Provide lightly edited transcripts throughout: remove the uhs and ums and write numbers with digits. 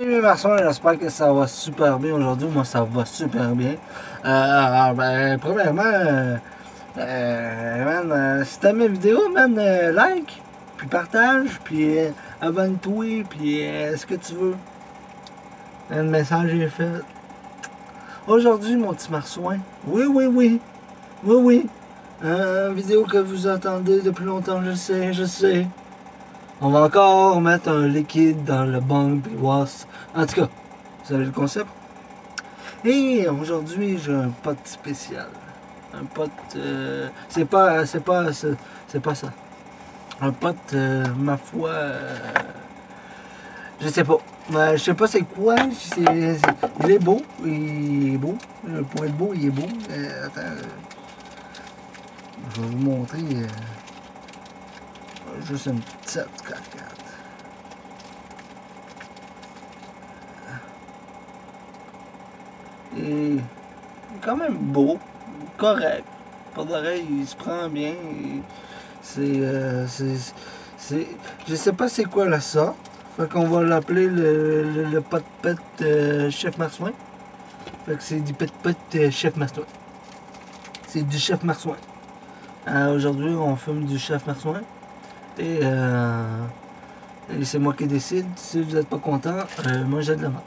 Salut mes garçons, j'espère que ça va super bien aujourd'hui. Moi, ça va super bien. Premièrement, si t'aimes mes vidéos, man, like, puis partage, puis abonne-toi, puis ce que tu veux. Le message est fait. Aujourd'hui, mon petit marsouin, oui. Vidéo que vous attendez depuis longtemps, je sais. On va encore mettre un liquide dans le bang puis voir. En tout cas, vous savez le concept. Et aujourd'hui, j'ai un pote spécial. Un pote. C'est pas ça. Un pote, ma foi. Je sais pas. Je sais pas c'est quoi. Il est beau. Il est beau. Pour être beau, il est beau. Attends. Je vais vous montrer. Juste une petite cascade. Et quand même beau, correct. Pour l'oreille, il se prend bien. Je sais pas c'est quoi la sorte. Fait qu'on va l'appeler le pot-pet chef marsouin. Fait que c'est du pot-pet chef marsouin. C'est du chef marsouin. Aujourd'hui, on fume du chef marsouin. Et c'est moi qui décide. Si vous n'êtes pas content, moi j'ai de la main.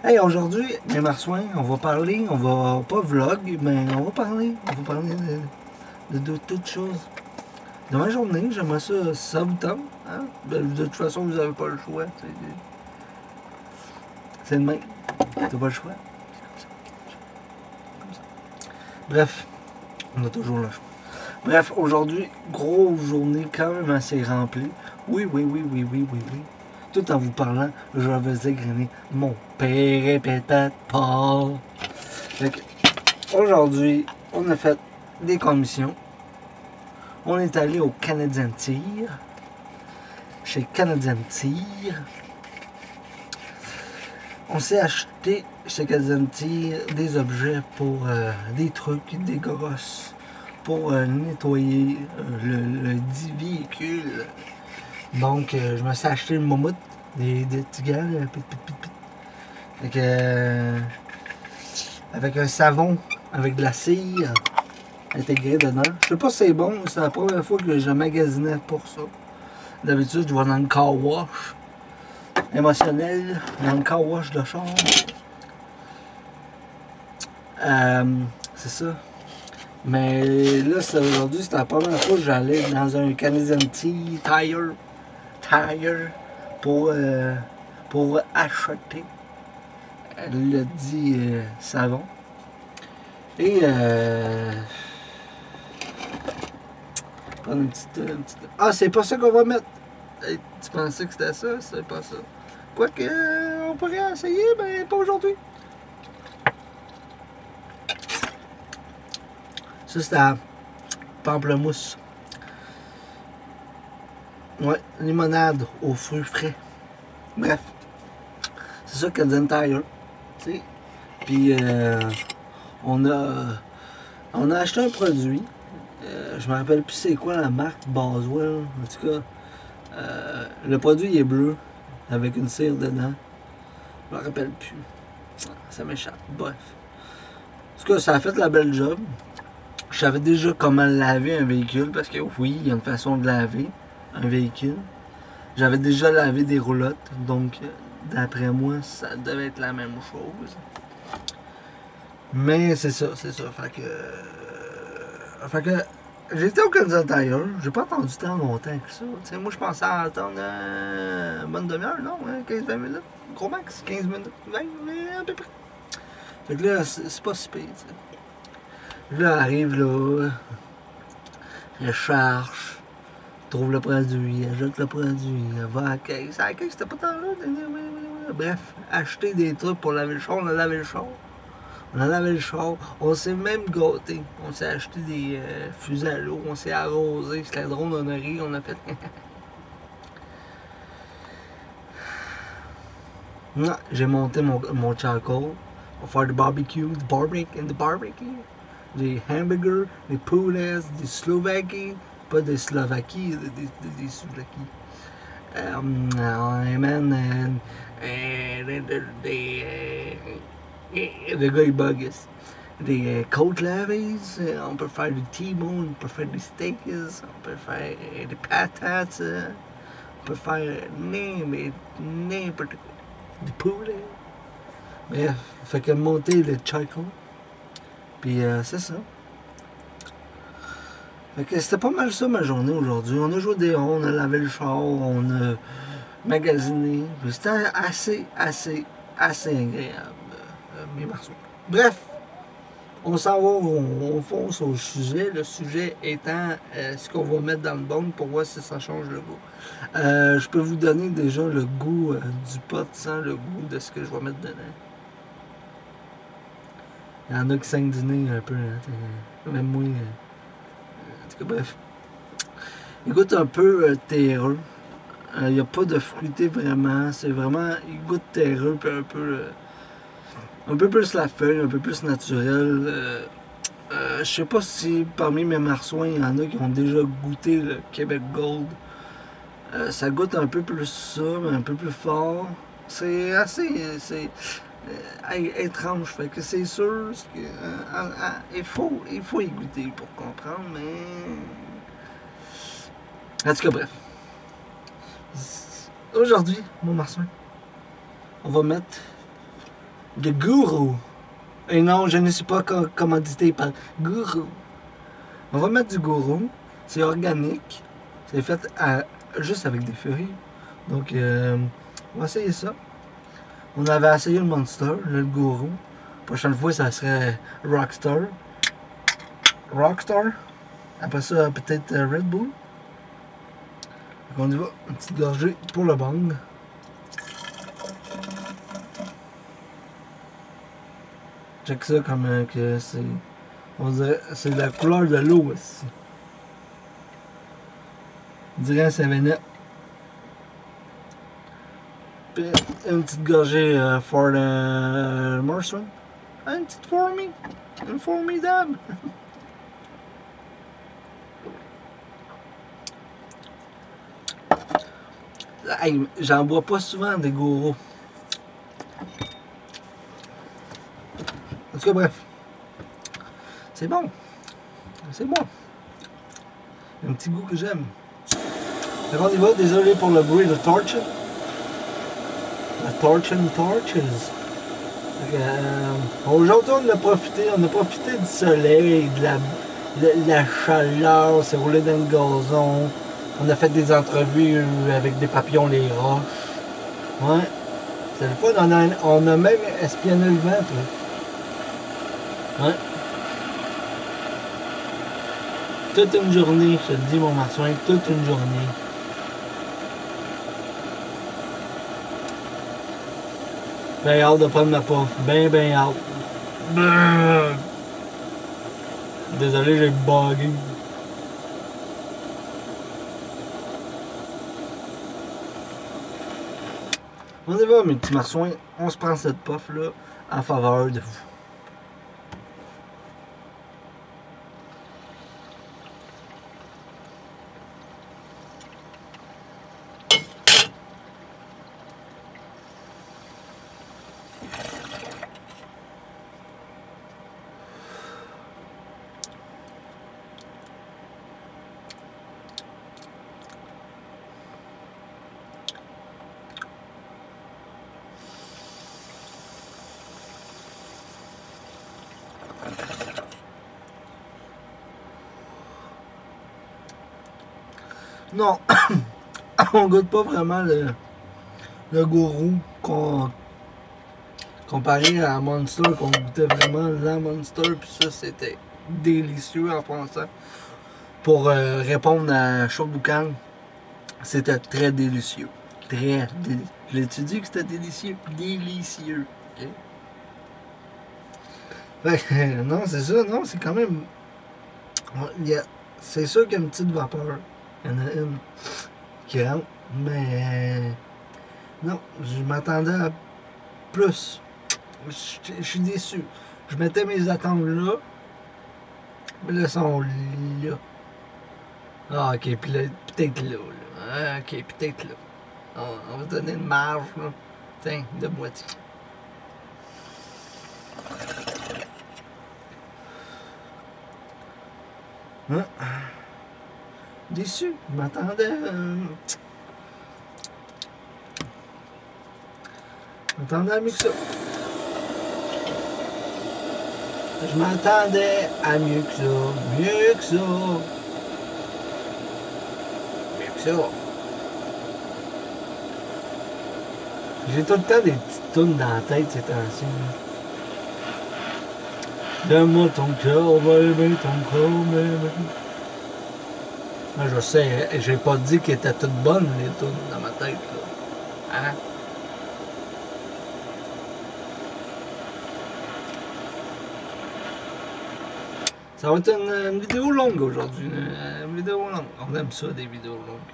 Hey, aujourd'hui, mes marsouins, on va parler, on va pas vlog, mais on va parler de toutes choses. De ma journée, j'aimerais ça, ça vous tente. Hein? De toute façon, vous n'avez pas le choix. C'est le même. T'as pas le choix. Comme ça. Bref, on a toujours le choix. Bref, aujourd'hui, grosse journée quand même assez remplie. Oui. Tout en vous parlant, je vais égrener mon pérépétate pas. Aujourd'hui, on a fait des commissions. On est allé au Canadian Tire. Chez Canadian Tire. On s'est acheté chez Canadian Tire des objets pour des trucs, des grosses. Pour nettoyer le dit véhicule. Donc, je me suis acheté une moumoute, des petits gars, avec un savon, avec de la cire intégrée dedans. Je sais pas si c'est bon, c'est la première fois que je magasinais pour ça. D'habitude, je vais dans le car wash émotionnel, dans le car wash de char. C'est ça. Mais là, aujourd'hui, c'était la première fois que j'allais dans un Canadian Tire pour acheter le dit savon. Et prendre une petite... Ah, c'est pas ça qu'on va mettre! Hey, tu pensais que c'était ça? C'est pas ça. Quoique, on pourrait essayer, mais pas aujourd'hui. Ça, c'est à pamplemousse. Ouais, limonade aux fruits frais. Bref. C'est ça Canadian Tire. Tu sais. Puis, on a acheté un produit. Je me rappelle plus c'est quoi la marque Boswell. En tout cas, le produit est bleu. Avec une cire dedans. Je me rappelle plus. Ça m'échappe. Bref. En tout cas, ça a fait la belle job. Je savais déjà comment laver un véhicule parce que oui, il y a une façon de laver un véhicule. J'avais déjà lavé des roulottes, donc d'après moi, ça devait être la même chose. Mais c'est ça. Fait que j'étais au Canadian Tire, j'ai pas attendu tant longtemps que ça. T'sais, moi, je pensais attendre une bonne demi-heure, non? 15-20 minutes. Gros max, 15 minutes. 20, à peu près. Fait que là, c'est pas si pire, t'sais. Là, arrive là, elle cherche, trouve le produit, elle jette le produit, elle va à la caisse. À la caisse, c'était pas tant là. Bref, acheter des trucs pour laver le char, on a lavé le char. On s'est même gâté. On s'est acheté des fusées à l'eau, on s'est arrosé, c'était drôle, on a ri, on a fait. Non, j'ai monté mon charcoal pour faire du barbecue, des hamburgers, des poulets, des Slovaquie, pas des Slovaquie, des Slovaquie. man, le gars il bug. Des côtes lavées, on peut faire du T-bone, on peut faire des steaks, on peut faire des patates, on peut faire n'importe quoi. Du poulet. Bref, fait que monter le charcoal. Puis c'est ça. Fait que c'était pas mal ça ma journée aujourd'hui. On a joué des ronds, on a lavé le char, on a magasiné. C'était assez agréable, mes marceaux. Bref. On s'en va, on fonce au sujet. Le sujet étant ce qu'on va mettre dans le bone pour voir si ça change le goût. Je peux vous donner déjà le goût du pot sans le goût de ce que je vais mettre dedans. Il y en a qui saignent du nez un peu. Hein, même moi. En tout cas, bref. Il goûte un peu terreux. Il n'y a pas de fruité vraiment. C'est vraiment. Il goûte terreux puis un peu plus la feuille, un peu plus naturel. Je sais pas si parmi mes marsouins, il y en a qui ont déjà goûté le Québec Gold. Ça goûte un peu plus ça, mais un peu plus fort. C'est assez étrange. Fait que c'est sûr que, il faut y goûter pour comprendre, mais... En tout cas, bref. Aujourd'hui, mon marsouin, on va mettre de Gourou. Et non, je ne suis pas commandité par Gourou. On va mettre du Gourou. C'est organique. C'est fait juste avec des feuilles. Donc, on va essayer ça. On avait essayé le Monster, le Gourou. La prochaine fois, ça serait Rockstar. Rockstar. Après ça, peut-être Red Bull. Donc, on y va. Une petite gorgée pour le bang. Check ça comme que c'est. On dirait. C'est la couleur de l'eau aussi. On dirait un 7-Up. Puis une petite gorgée for the Marsouin. Une petite for me. Une formidable. Hey, j'en bois pas souvent des Gourous. En tout cas, bref. C'est bon. C'est bon. Un petit goût que j'aime. On y va, désolé pour le bruit de torch. La torches. Aujourd'hui, on a profité du soleil, de la chaleur, on s'est roulé dans le gazon. On a fait des entrevues avec des papillons, les roches. Ouais. C'est le fun, on a même espionné le vent, toi. Ouais. Toute une journée, je te dis, mon marsouin, toute une journée. Ben hâte de prendre ma puff. Ben hâte. Désolé, j'ai bugué. On y va, mes petits marsouins. On se prend cette puff là en faveur de vous. Non, on goûte pas vraiment le Gourou comparé à Monster, qu'on goûtait vraiment la Monster, puis ça c'était délicieux en pensant. Pour répondre à Chaud Boucan, c'était très délicieux. Très délicieux. L'as-tu dit que c'était délicieux? Délicieux. Okay? Fait que, non, c'est ça, non, c'est quand même. C'est sûr qu'il y a une petite vapeur. Il y en a une qui rentre, mais non, je m'attendais à plus. Je suis déçu. Je mettais mes attentes là, mais là, elles sont là. Ah, ok, puis là, peut-être là. Ah, ok, peut-être là. On va donner une marge, là. Tiens, de moitié. Hein? Déçu, je m'attendais. Je m'attendais à mieux que ça. Je m'attendais à mieux que ça. Mieux que ça. Mieux que ça. J'ai tout le temps des petites tounes dans la tête ces temps-ci. Donne-moi ton cœur, baby, ton cœur, baby. Moi, je sais, j'ai pas dit qu'elles étaient toutes bonnes, les tounes, dans ma tête, là. Hein? Ça va être une vidéo longue aujourd'hui. Une vidéo longue. On aime ça, des vidéos longues.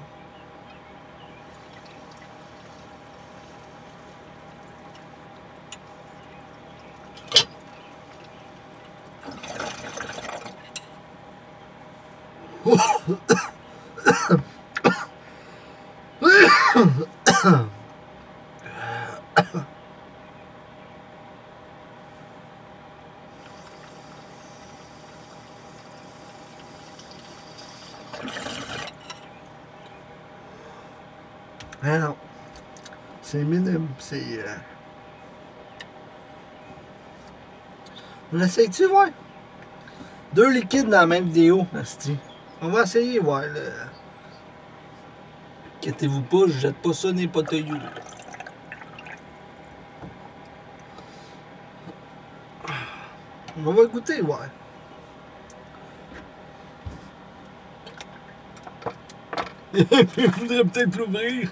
Ah non. C'est minime. C'est. On essaye-tu, ouais? 2 liquides dans la même vidéo, asti. On va essayer, ouais, là. Inquiétez-vous pas, je jette pas ça n'importe où. On va goûter, ouais. Il faudrait peut-être l'ouvrir.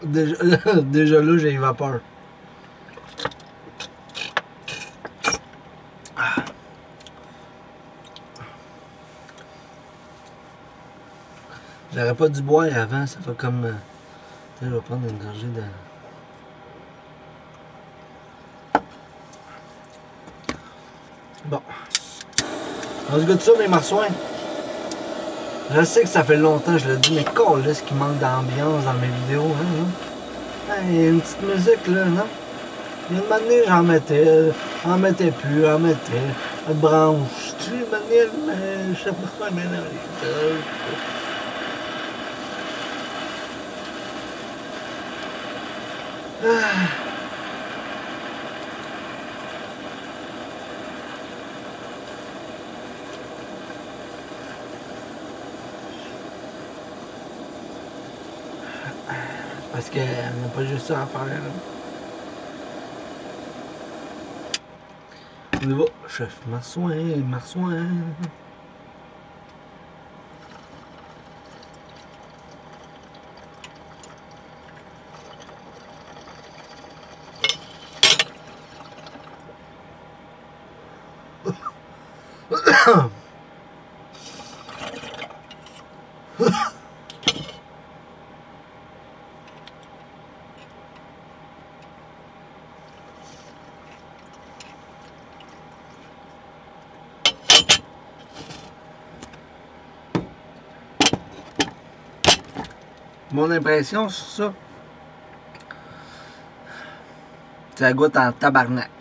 Déjà là, j'ai vapeur. J'aurais pas dû boire avant, ça fait comme... je vais prendre une gorgée de... Bon. On se goûte ça, mes marsouins. Je sais que ça fait longtemps, je le dis, mais câlisse qu'il manque d'ambiance dans mes vidéos, hein? Il y a une petite musique, là, non? Il y a une manière, j'en mettais plus, j'en mettais, une branche, tu sais, une manière, mais je sais pas quoi m'énerver. Parce qu'elle n'a pas juste ça à faire, là. On y va, chef Marsouin, Marsouin. Mon impression sur ça, ça goûte en tabarnak.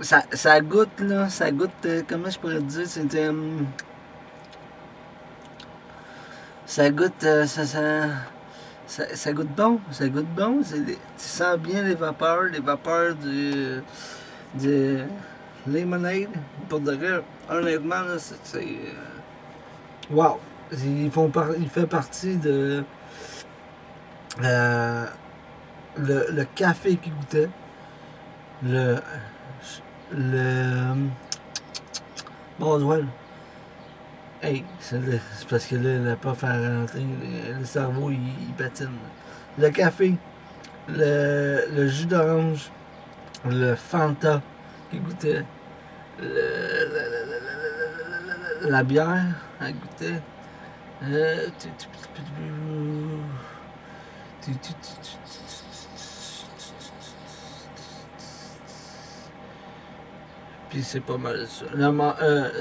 Ça goûte, là, ça goûte, comment je pourrais te dire, c'est... ça goûte, ça goûte bon, tu sens bien les vapeurs du lemonade. Pour de vrai, honnêtement, là, c'est wow! Il fait partie de le café qui goûtait, le Boswell. Hey, c'est parce que là, il n'a pas fait rentrer, le cerveau, il patine. Le café, le jus d'orange, le Fanta qui goûtait, la bière, elle goûtait. Puis c'est pas mal ça.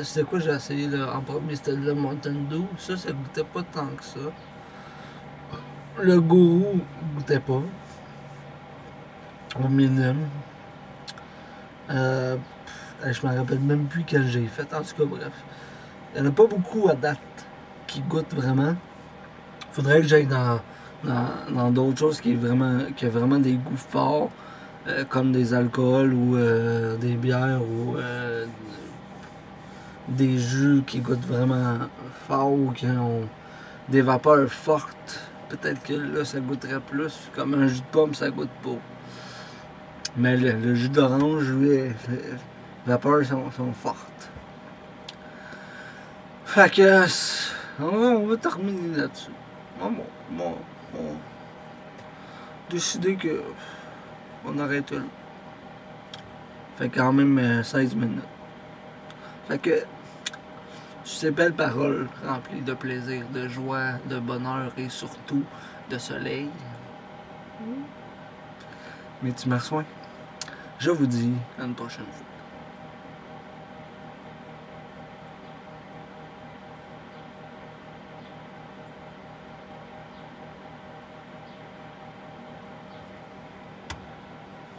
C'était quoi j'ai essayé là, en premier? C'était le Mountain Dew. Ça goûtait pas tant que ça. Le gourou goûtait pas. Au minimum. Je me rappelle même plus quel j'ai fait. En tout cas, bref. Il n'y en a pas beaucoup à date qui goûtent vraiment. Faudrait que j'aille dans d'autres choses qui a vraiment des goûts forts, comme des alcools ou des bières ou des jus qui goûtent vraiment fort ou qui ont des vapeurs fortes. Peut-être que là, ça goûterait plus. Comme un jus de pomme, ça goûte pas. Mais le jus d'orange, lui, les vapeurs sont fortes. Fait que, on va terminer là-dessus. Bon, décider que on arrête là. Fait quand même 16 minutes. Fait que, sur ces belles paroles remplies de plaisir, de joie, de bonheur et surtout de soleil, mes petits marsouins, je vous dis à une prochaine fois.